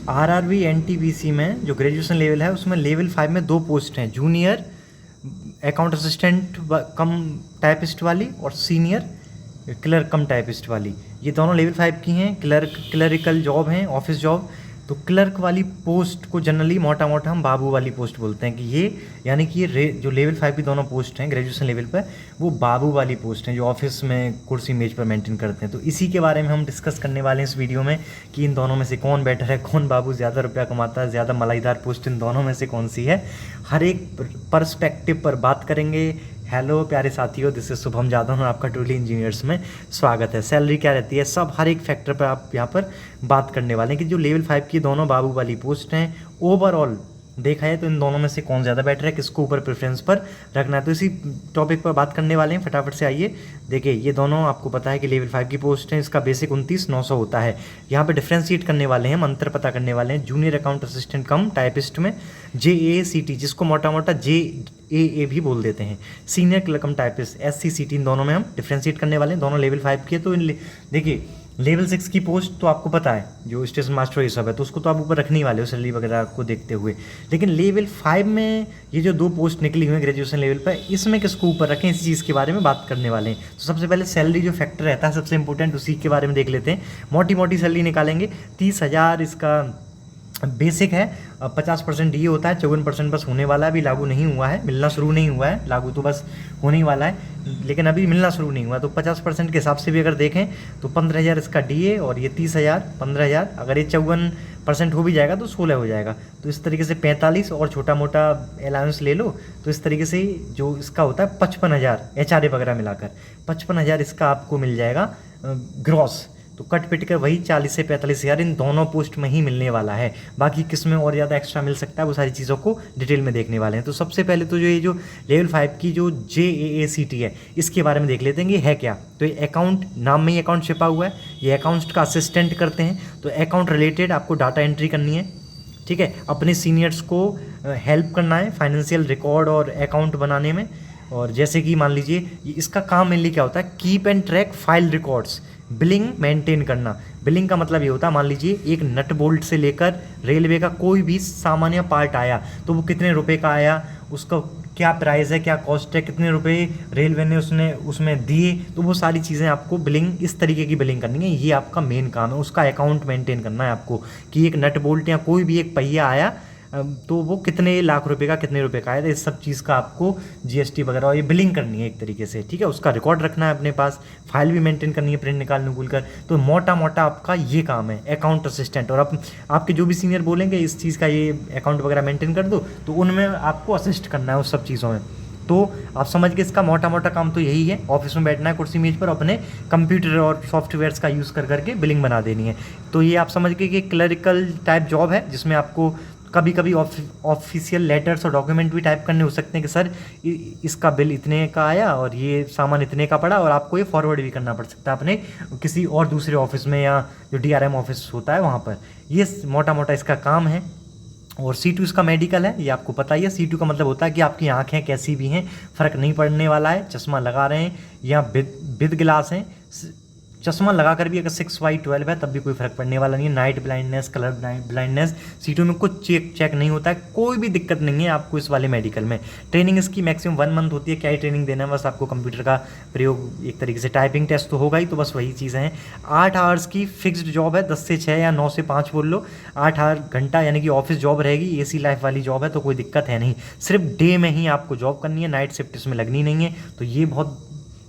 RRB NTPC में जो graduation level है उसमें लेवल 5 में 2 पोस्ट हैं, जूनियर अकाउंट असिस्टेंट कम टाइपिस्ट वाली और सीनियर क्लर्क कम टाइपिस्ट वाली। ये दोनों लेवल 5 की हैं, क्लरिकल जॉब हैं, ऑफिस जॉब। तो क्लर्क वाली पोस्ट को जनरली मोटा मोटा हम बाबू वाली पोस्ट बोलते हैं कि ये यानी कि ये जो लेवल 5 की दोनों पोस्ट हैं ग्रेजुएशन लेवल पर, वो बाबू वाली पोस्ट हैं जो ऑफिस में कुर्सी मेज पर मेंटेन करते हैं। तो इसी के बारे में हम डिस्कस करने वाले हैं इस वीडियो में कि इन दोनों में से कौन बेटर है, कौन बाबू ज़्यादा रुपया कमाता है, ज़्यादा मलाईदार पोस्ट इन दोनों में से कौन सी है, हर एक पर्सपेक्टिव पर बात करेंगे। हेलो प्यारे साथियों, दिस इज शुभम जादव और आपका टूली इंजीनियर्स में स्वागत है। सैलरी क्या रहती है, सब हर एक फैक्टर पर आप यहाँ पर बात करने वाले हैं कि जो लेवल 5 की दोनों बाबू वाली पोस्ट हैं, ओवरऑल देखा है तो इन दोनों में से कौन ज़्यादा बेटर है, किसको ऊपर प्रेफरेंस पर रखना है। तो इसी टॉपिक पर बात करने वाले हैं। फटाफट से आइए। देखिए, ये दोनों आपको पता है कि लेवल 5 की पोस्ट हैं, इसका बेसिक 29,900 होता है। यहाँ पे डिफ्रेंशिएट करने वाले हैं, हम अंतर पता करने वाले हैं। जूनियर अकाउंट असिस्टेंट कम टाइपिस्ट में JACT, जिसको मोटा मोटा JAA भी बोल देते हैं, सीनियर क्लर्क कम टाइपिस्ट SCCT, इन दोनों में हम डिफ्रेंशिएट करने वाले हैं। दोनों लेवल 5 की है। तो देखिए, लेवल 6 की पोस्ट तो आपको पता है, जो स्टेशन मास्टर ये सब है, तो उसको तो आप ऊपर रखने ही वाले हो सैलरी वगैरह को देखते हुए। लेकिन लेवल 5 में ये जो 2 पोस्ट निकली हुई हैं ग्रेजुएशन लेवल पर, इसमें किसको ऊपर रखें, इस चीज़ के बारे में बात करने वाले हैं। तो सबसे पहले सैलरी जो फैक्टर रहता है सबसे इंपॉर्टेंट, उसी के बारे में देख लेते हैं। मोटी मोटी सैलरी निकालेंगे। 30,000 इसका बेसिक है। 50% DA होता है, 54% बस होने वाला है, अभी लागू नहीं हुआ है, मिलना शुरू नहीं हुआ है, लागू तो बस होने ही वाला है, लेकिन अभी मिलना शुरू नहीं हुआ। तो 50% के हिसाब से भी अगर देखें तो 15,000 इसका DA और ये 30,000, 15,000, अगर ये 54% हो भी जाएगा तो 16 हो जाएगा। तो इस तरीके से 45 और छोटा मोटा अलाउंस ले लो, तो इस तरीके से जो इसका होता है 55,000 HRA वगैरह मिलाकर 55,000 इसका आपको मिल जाएगा ग्रॉस। तो कट पिट कर वही 40 से 45,000 इन दोनों पोस्ट में ही मिलने वाला है। बाकी किस में और ज़्यादा एक्स्ट्रा मिल सकता है वो सारी चीज़ों को डिटेल में देखने वाले हैं। तो सबसे पहले तो ये जो लेवल 5 की जो JAACT है, इसके बारे में देख लेते हैं कि है क्या। तो ये अकाउंट, नाम में ही अकाउंट छिपा हुआ है, ये अकाउंट का असिस्टेंट करते हैं। तो अकाउंट रिलेटेड आपको डाटा एंट्री करनी है, ठीक है, अपने सीनियर्स को हेल्प करना है फाइनेंशियल रिकॉर्ड और अकाउंट बनाने में। और जैसे कि मान लीजिए इसका काम मेनली क्या होता है, keep and track file records, billing maintain करना। बिलिंग का मतलब ये होता है, मान लीजिए एक नट बोल्ट से लेकर रेलवे का कोई भी सामान्य पार्ट आया तो वो कितने रुपए का आया, उसका क्या प्राइस है, क्या कॉस्ट है, कितने रुपए रेलवे ने उसमें दिए, तो वो सारी चीज़ें आपको बिलिंग, इस तरीके की बिलिंग करनी है। ये आपका मेन काम है, उसका अकाउंट मेंटेन करना है आपको कि एक नट बोल्ट या कोई भी एक पहिया आया तो वो कितने लाख रुपए का, कितने रुपए का आया। तो इस सब चीज़ का आपको GST वगैरह और ये बिलिंग करनी है एक तरीके से, ठीक है। उसका रिकॉर्ड रखना है अपने पास, फाइल भी मेंटेन करनी है, प्रिंट निकाल नुकुल कर। तो मोटा मोटा आपका ये काम है अकाउंट असिस्टेंट। और आपके जो भी सीनियर बोलेंगे इस चीज़ का ये अकाउंट वगैरह मेंटेन कर दो, तो उनमें आपको असिस्ट करना है उस सब चीज़ों में। तो आप समझ गए, इसका मोटा मोटा काम तो यही है, ऑफिस में बैठना है कुर्सी मेज पर, अपने कंप्यूटर और सॉफ्टवेयर्स का यूज़ कर करके बिलिंग बना देनी है। तो ये आप समझ गए कि क्लरिकल टाइप जॉब है, जिसमें आपको कभी कभी ऑफिशियल लेटर्स और डॉक्यूमेंट भी टाइप करने हो सकते हैं कि सर इसका बिल इतने का आया और ये सामान इतने का पड़ा, और आपको ये फॉरवर्ड भी करना पड़ सकता है अपने किसी और दूसरे ऑफिस में, या जो DRM ऑफिस होता है वहाँ पर। ये मोटा मोटा इसका काम है। और C2 इसका मेडिकल है, ये आपको पता ही है। C2 का मतलब होता है कि आपकी आँखें कैसी भी हैं, फ़र्क नहीं पड़ने वाला है, चश्मा लगा रहे हैं या विद ग्लास हैं, चश्मा लगाकर भी अगर 6/12 है तब भी कोई फर्क पड़ने वाला नहीं है। Night blindness, colour blindness, C2 में कुछ चेक नहीं होता है, कोई भी दिक्कत नहीं है आपको इस वाले मेडिकल में। ट्रेनिंग इसकी मैक्सिमम 1 मंथ होती है। क्या ही ट्रेनिंग देना है, बस आपको कंप्यूटर का प्रयोग, एक तरीके से टाइपिंग टेस्ट तो होगा ही, तो बस वही चीज़ें हैं। 8 आवर्स की फिक्स्ड जॉब है, 10 से 6 या 9 से 5 बोल लो, 8 घंटा यानी कि ऑफिस जॉब रहेगी। AC लाइफ वाली जॉब है, तो कोई दिक्कत है नहीं। सिर्फ डे में ही आपको जॉब करनी है, नाइट शिफ्ट इसमें लगनी नहीं है। तो ये बहुत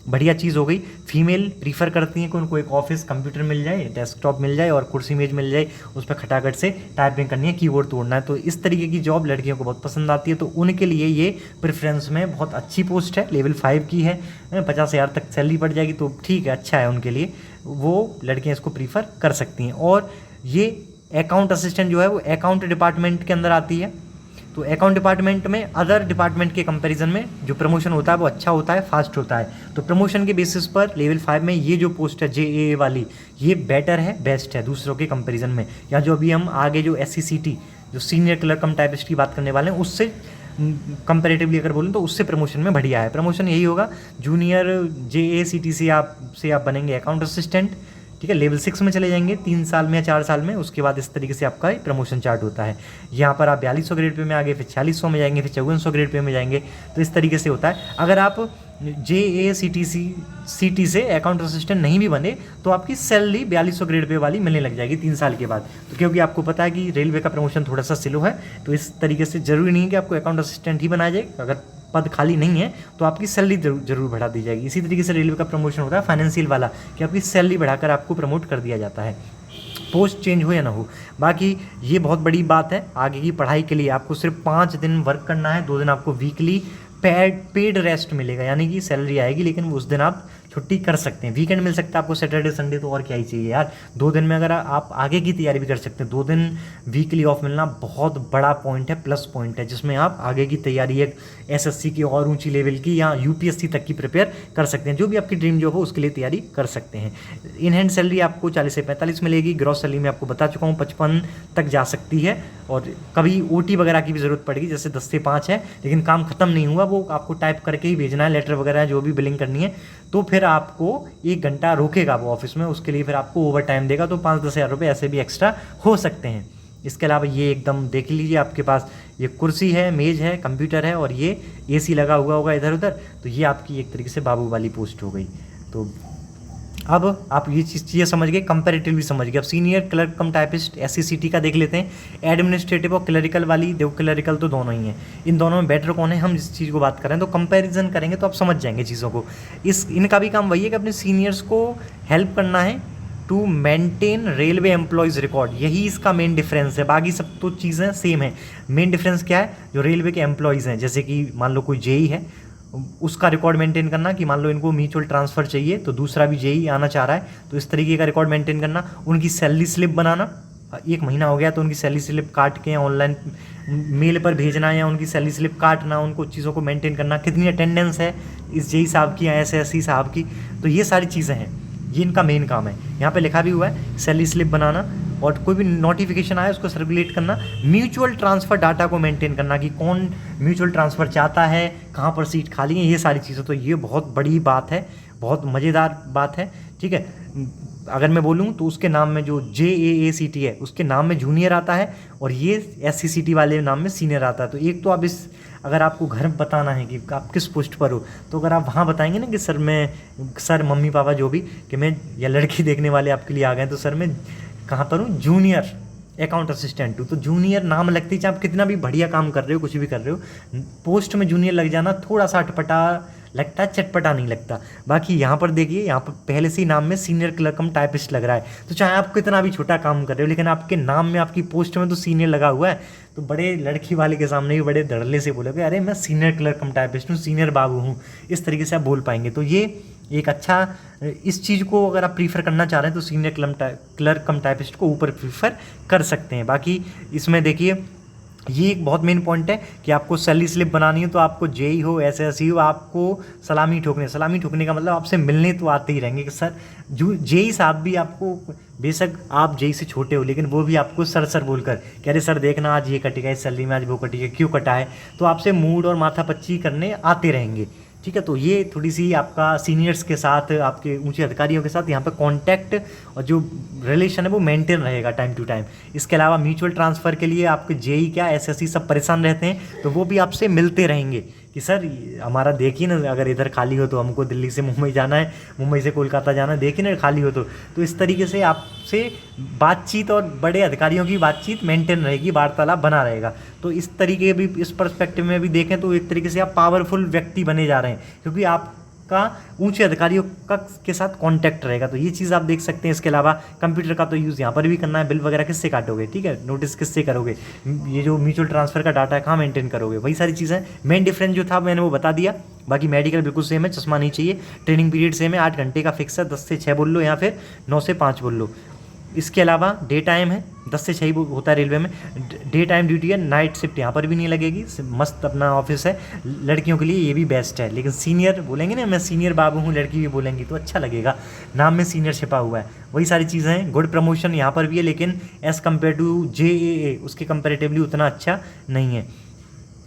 बढ़िया चीज़ हो गई। फीमेल प्रीफर करती हैं कि उनको एक ऑफिस कंप्यूटर मिल जाए, डेस्कटॉप मिल जाए और कुर्सी मेज मिल जाए, उस पर खटाखट से टाइपिंग करनी है, कीबोर्ड तोड़ना है। तो इस तरीके की जॉब लड़कियों को बहुत पसंद आती है, तो उनके लिए ये प्रेफरेंस में बहुत अच्छी पोस्ट है। लेवल 5 की है, 50,000 तक सैलरी पड़ जाएगी, तो ठीक है, अच्छा है उनके लिए, वो लड़कियाँ इसको प्रीफर कर सकती हैं। और ये अकाउंट असिस्टेंट जो है वो अकाउंट डिपार्टमेंट के अंदर आती है। तो अकाउंट डिपार्टमेंट में अदर डिपार्टमेंट के कंपैरिजन में जो प्रमोशन होता है वो अच्छा होता है, फास्ट होता है। तो प्रमोशन के बेसिस पर लेवल 5 में ये जो पोस्ट है JAA वाली, ये बेटर है, बेस्ट है दूसरों के कंपैरिजन में। या जो अभी हम आगे जो SCCT, जो सीनियर क्लर्क कम टाइपिस्ट की बात करने वाले हैं, उससे कंपैरेटिवली अगर बोलें तो उससे प्रमोशन में बढ़िया है। प्रमोशन यही होगा, जूनियर JACT से आप बनेंगे अकाउंट असिस्टेंट, ठीक है। लेवल 6 में चले जाएंगे 3 साल में या 4 साल में, उसके बाद इस तरीके से आपका प्रमोशन चार्ट होता है। यहाँ पर आप 4200 ग्रेड पे में आ गए, फिर 4600 में जाएंगे, फिर 5400 ग्रेड पे में जाएंगे। तो इस तरीके से होता है। अगर आप JACTC से अकाउंट असिस्टेंट नहीं भी बने तो आपकी सैलरी 4200 ग्रेड पे वाली मिलने लग जाएगी 3 साल के बाद। तो क्योंकि आपको पता है कि रेलवे का प्रमोशन थोड़ा सा स्लो है, तो इस तरीके से ज़रूरी नहीं है कि आपको अकाउंट असिस्टेंट ही बनाया जाए। अगर पद खाली नहीं है तो आपकी सैलरी जरूर बढ़ा दी जाएगी। इसी तरीके से रेलवे का प्रमोशन होता है फाइनेंशियल वाला, कि आपकी सैलरी बढ़ाकर आपको प्रमोट कर दिया जाता है, पोस्ट चेंज हो या ना हो। बाकी ये बहुत बड़ी बात है। आगे की पढ़ाई के लिए आपको सिर्फ 5 दिन वर्क करना है, 2 दिन आपको वीकली पेड रेस्ट मिलेगा, यानी कि सैलरी आएगी लेकिन उस दिन आप छुट्टी कर सकते हैं। वीकेंड मिल सकता है आपको सैटरडे संडे, तो और क्या ही चाहिए यार। 2 दिन में अगर आप आगे की तैयारी भी कर सकते हैं। 2 दिन वीकली ऑफ मिलना बहुत बड़ा पॉइंट है, प्लस पॉइंट है, जिसमें आप आगे की तैयारी एक SSC की और ऊंची लेवल की या UPSC तक की प्रिपेयर कर सकते हैं। जो भी आपकी ड्रीम जॉब हो उसके लिए तैयारी कर सकते हैं। इन हैंड सैलरी आपको 40 से 45 मिलेगी। ग्रॉस सैलरी में आपको बता चुका हूँ 55 तक जा सकती है। और कभी OT वगैरह की भी ज़रूरत पड़ेगी, जैसे 10 से 5 है लेकिन काम खत्म नहीं हुआ, वो आपको टाइप करके ही भेजना है, लेटर वगैरह जो भी बिलिंग करनी है, तो फिर आपको 1 घंटा रोकेगा वो ऑफिस में, उसके लिए फिर आपको ओवर टाइम देगा, तो 5-10 हज़ार रुपये ऐसे भी एक्स्ट्रा हो सकते हैं। इसके अलावा ये एकदम देख लीजिए, आपके पास ये कुर्सी है, मेज़ है, कंप्यूटर है और ये AC लगा हुआ होगा इधर उधर, तो ये आपकी एक तरीके से बाबू वाली पोस्ट हो गई। तो अब आप ये चीज़ें समझ गए, कंपैरेटिवली समझ गए। अब सीनियर क्लर्क कम टाइपिस्ट SCCT का देख लेते हैं। एडमिनिस्ट्रेटिव और क्लरिकल वाली, देखो क्लरिकल तो दोनों ही हैं, इन दोनों में बेटर कौन है, हम इस चीज़ को बात करें तो कंपैरिजन करेंगे तो आप समझ जाएंगे चीज़ों को। इनका भी काम वही है कि अपने सीनियर्स को हेल्प करना है to maintain railway employees record, यही इसका मेन डिफरेंस है। बाकी सब तो चीज़ें सेम है। मेन डिफरेंस क्या है, जो रेलवे के एम्प्लॉयज़ हैं, जैसे कि मान लो कोई JE है, उसका रिकॉर्ड मेंटेन करना, कि मान लो इनको म्यूचुअल ट्रांसफ़र चाहिए तो दूसरा भी JE आना चाह रहा है, तो इस तरीके का रिकॉर्ड मेंटेन करना। उनकी सैलरी स्लिप बनाना, 1 महीना हो गया तो उनकी सैलरी स्लिप काट के ऑनलाइन मेल पर भेजना या उनकी सैलरी स्लिप काटना, उनको चीज़ों को मेंटेन करना, कितनी अटेंडेंस है इस JE साहब की या SSC साहब की, तो ये सारी चीज़ें हैं, ये इनका मेन काम है। यहाँ पे लिखा भी हुआ है सैलरी स्लिप बनाना, और कोई भी नोटिफिकेशन आए उसको सर्कुलेट करना, म्यूचुअल ट्रांसफ़र डाटा को मेंटेन करना कि कौन म्यूचुअल ट्रांसफ़र चाहता है, कहाँ पर सीट खाली है, ये सारी चीज़ें। तो ये बहुत बड़ी बात है, बहुत मज़ेदार बात है, ठीक है। अगर मैं बोलूँ तो उसके नाम में जो JAACT है उसके नाम में जूनियर आता है और ये SCCT वाले नाम में सीनियर आता है। तो एक तो आप अगर आपको घर बताना है कि आप किस पोस्ट पर हो, तो अगर आप वहाँ बताएंगे ना कि सर मम्मी पापा जो भी, कि मैं या लड़की देखने वाले आपके लिए आ गए, तो सर मैं कहाँ पर हूँ, जूनियर अकाउंट असिस्टेंट हूँ। तो जूनियर नाम लगते ही, चाहे आप कितना भी बढ़िया काम कर रहे हो, कुछ भी कर रहे हो, पोस्ट में जूनियर लग जाना थोड़ा सा अटपटा लगता है, चटपटा नहीं लगता। बाकी यहाँ पर देखिए, यहाँ पर पहले से ही नाम में सीनियर क्लर्क कम टाइपिस्ट लग रहा है, तो चाहे आप कितना भी छोटा काम कर रहे हो लेकिन आपके नाम में, आपकी पोस्ट में तो सीनियर लगा हुआ है, तो बड़े लड़की वाले के सामने भी बड़े धड़ल्ले से बोलोगे, अरे मैं सीनियर क्लर्क कम टाइपिस्ट हूँ, सीनियर बाबू हूँ, इस तरीके से आप बोल पाएंगे। तो ये एक अच्छा, इस चीज़ को अगर आप प्रीफर करना चाह रहे हैं तो सीनियर क्लर्क कम टाइपिस्ट को ऊपर प्रीफर कर सकते हैं। बाकी इसमें देखिए, ये एक बहुत मेन पॉइंट है कि आपको सैलरी स्लिप बनानी है तो आपको JE हो SSC हो, आपको सलामी ठोकने का मतलब आपसे मिलने तो आते ही रहेंगे कि सर JE साहब भी आपको, बेशक आप JE से छोटे हो लेकिन वो भी आपको सर बोलकर कह रहे सर देखना आज ये कटेगा, इस सैलरी में आज वो कटेगा, क्यों कटा है, तो आपसे मूड और माथापच्ची करने आते रहेंगे, ठीक है। तो ये थोड़ी सी आपका सीनियर्स के साथ, आपके ऊंचे अधिकारियों के साथ यहाँ पे कांटेक्ट और जो रिलेशन है वो मेंटेन रहेगा टाइम टू टाइम। इसके अलावा म्यूचुअल ट्रांसफ़र के लिए आपके JE क्या SSC सब परेशान रहते हैं, तो वो भी आपसे मिलते रहेंगे कि सर हमारा देखिए ना, अगर इधर खाली हो तो हमको दिल्ली से मुंबई जाना है, मुंबई से कोलकाता जाना है, देखिए ना खाली हो तो इस तरीके से आपसे बातचीत और बड़े अधिकारियों की बातचीत मेंटेन रहेगी, वार्तालाप बना रहेगा। तो इस तरीके भी, इस पर्सपेक्टिव में भी देखें तो एक तरीके से आप पावरफुल व्यक्ति बने जा रहे हैं, क्योंकि आपका ऊंचे अधिकारियों के साथ कांटेक्ट रहेगा। तो ये चीज़ आप देख सकते हैं। इसके अलावा कंप्यूटर का तो यूज़ यहाँ पर भी करना है, बिल वगैरह किससे काटोगे, ठीक है, नोटिस किससे करोगे, ये जो म्यूचुअल ट्रांसफ़र का डाटा है कहाँ मेंटेन करोगे, वही सारी चीज़ें। मेन डिफरेंस जो था मैंने वो बता दिया। बाकी मेडिकल बिल्कुल सेम है, चश्मा नहीं चाहिए, ट्रेनिंग पीरियड सेम है, 8 घंटे का फिक्स है, 10 से 6 बोल लो या फिर 9 से 5 बोल लो। इसके अलावा डे टाइम है, 10 से 6 होता है रेलवे में, डे टाइम ड्यूटी है, नाइट शिफ्ट यहाँ पर भी नहीं लगेगी, मस्त अपना ऑफिस है, लड़कियों के लिए ये भी बेस्ट है। लेकिन सीनियर बोलेंगे ना, मैं सीनियर बाबू हूँ, लड़की भी बोलेंगी तो अच्छा लगेगा, नाम में सीनियर छिपा हुआ है, वही सारी चीज़ें हैं। गुड प्रमोशन यहाँ पर भी है, लेकिन एज़ कम्पेयर टू JAA उसके कंपेरेटिवली उतना अच्छा नहीं है।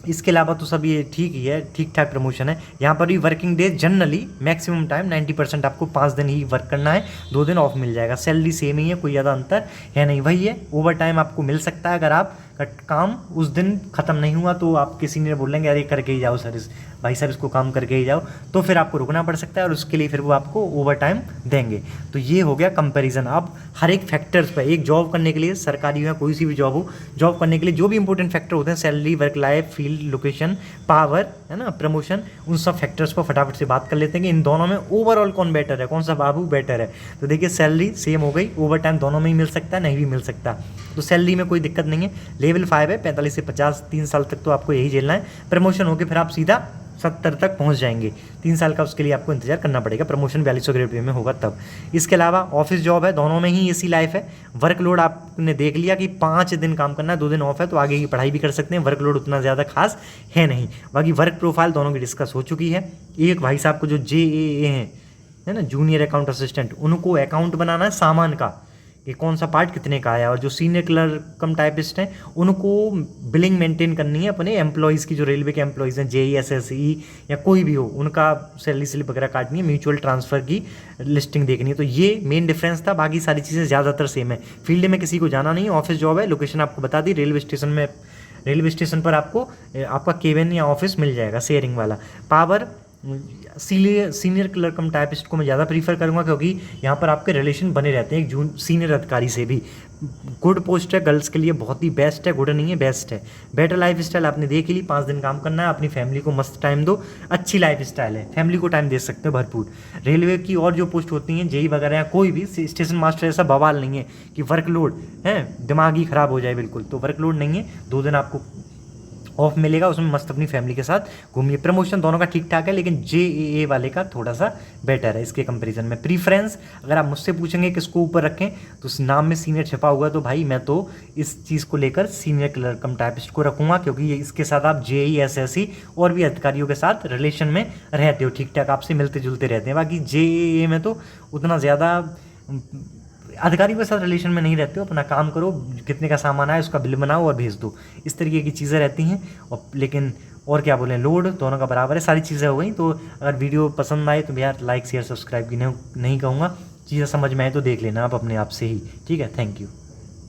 इसके अलावा तो सब ये ठीक ही है, ठीक ठाक प्रमोशन है। यहाँ पर भी working days generally maximum time 90% आपको 5 दिन ही वर्क करना है, 2 दिन ऑफ मिल जाएगा। सैलरी सेम ही है, कोई ज़्यादा अंतर है नहीं, वही है। ओवर टाइम आपको मिल सकता है, अगर आप काम उस दिन ख़त्म नहीं हुआ तो आपके सीनियर बोलेंगे अरे करके ही जाओ सर, इस भाई साहब इसको काम करके ही जाओ, तो फिर आपको रुकना पड़ सकता है और उसके लिए फिर वो आपको ओवर टाइम देंगे। तो ये हो गया कंपैरिजन। आप हर एक फैक्टर्स पर, एक जॉब करने के लिए, सरकारी हो या कोई सी भी जॉब हो, जॉब करने के लिए जो भी इंपॉर्टेंट फैक्टर होते हैं, salary, work life, field, location, power, है ना, प्रमोशन, उन सब फैक्टर्स पर फटाफट से बात कर लेते हैं कि इन दोनों में ओवरऑल कौन बेटर है, कौन सा बाबू बेटर है। तो देखिए सैलरी सेम हो गई, ओवर टाइम दोनों में ही मिल सकता है, नहीं भी मिल सकता, तो सैलरी में कोई दिक्कत नहीं है। लेवल 5 है, 45 से 50, 3 साल तक तो आपको यही झेलना है। प्रमोशन होकर फिर आप सीधा 70 तक पहुंच जाएंगे, 3 साल का उसके लिए आपको इंतजार करना पड़ेगा, प्रमोशन 4200 ग्रेड पे में होगा तब। इसके अलावा ऑफिस जॉब है, दोनों में ही ऐसी लाइफ है। वर्कलोड आपने देख लिया कि 5 दिन काम करना है, 2 दिन ऑफ है, तो आगे की पढ़ाई भी कर सकते हैं, वर्कलोड उतना ज़्यादा खास है नहीं। बाकी वर्क प्रोफाइल दोनों की डिस्कस हो चुकी है। एक भाई साहब को जो JAA है ना, जूनियर अकाउंट असिस्टेंट, उनको अकाउंट बनाना है सामान का, कि कौन सा पार्ट कितने का आया, और जो सीनियर क्लर्क कम टाइपिस्ट हैं उनको बिलिंग मेंटेन करनी है अपने एम्प्लॉयज़ की, जो रेलवे के एम्प्लॉयज़ हैं, JEE SSE या कोई भी हो, उनका सैलरी स्लिप वगैरह काटनी है, म्यूचुअल ट्रांसफ़र की लिस्टिंग देखनी है। तो ये मेन डिफरेंस था, बाकी सारी चीज़ें ज़्यादातर सेम है। फील्ड में किसी को जाना नहीं है, ऑफिस जॉब है, लोकेशन आपको बता दी, रेलवे स्टेशन पर आपको आपका केबिन या ऑफिस मिल जाएगा शेयरिंग वाला। पावर सीनियर क्लर्क कम टाइपिस्ट को मैं ज़्यादा प्रीफर करूँगा, क्योंकि यहाँ पर आपके रिलेशन बने रहते हैं एक सीनियर अधिकारी से भी। गुड पोस्ट है, गर्ल्स के लिए बहुत ही बेस्ट है, गुड नहीं है, बेस्ट है। बेटर लाइफ स्टाइल आपने देख ली, 5 दिन काम करना है, अपनी फैमिली को मस्त टाइम दो, अच्छी लाइफ स्टाइल है, फैमिली को टाइम दे सकते हो भरपूर। रेलवे की और जो पोस्ट होती हैं, JEE वगैरह या कोई भी स्टेशन मास्टर, ऐसा बवाल नहीं है कि वर्कलोड है, दिमाग ही ख़राब हो जाए बिल्कुल, तो वर्कलोड नहीं है, 2 दिन आपको ऑफ मिलेगा, उसमें मस्त अपनी फैमिली के साथ घूमिए। प्रमोशन दोनों का ठीक ठाक है, लेकिन JAA वाले का थोड़ा सा बेटर है इसके कंपैरिजन में। प्रीफ्रेंस अगर आप मुझसे पूछेंगे किसको ऊपर रखें, तो उस नाम में सीनियर छपा हुआ है, तो भाई मैं तो इस चीज़ को लेकर सीनियर क्लर्क कम टाइपिस्ट को रखूँगा, क्योंकि इसके साथ आप JEE SSE और भी अधिकारियों के साथ रिलेशन में रहते हो, ठीक ठाक आपसे मिलते जुलते रहते हैं। बाकी JAA में तो उतना ज़्यादा अधिकारियों के साथ रिलेशन में नहीं रहते हो, अपना काम करो, कितने का सामान आए उसका बिल बनाओ और भेज दो, इस तरीके की चीज़ें रहती हैं। और लेकिन और क्या बोलें, लोड दोनों का बराबर है, सारी चीज़ें हो गई। तो अगर वीडियो पसंद आए तो यार लाइक शेयर सब्सक्राइब की नहीं कहूँगा, चीज़ें समझ में आए तो देख लेना आप अपने आप से ही, ठीक है। Thank you.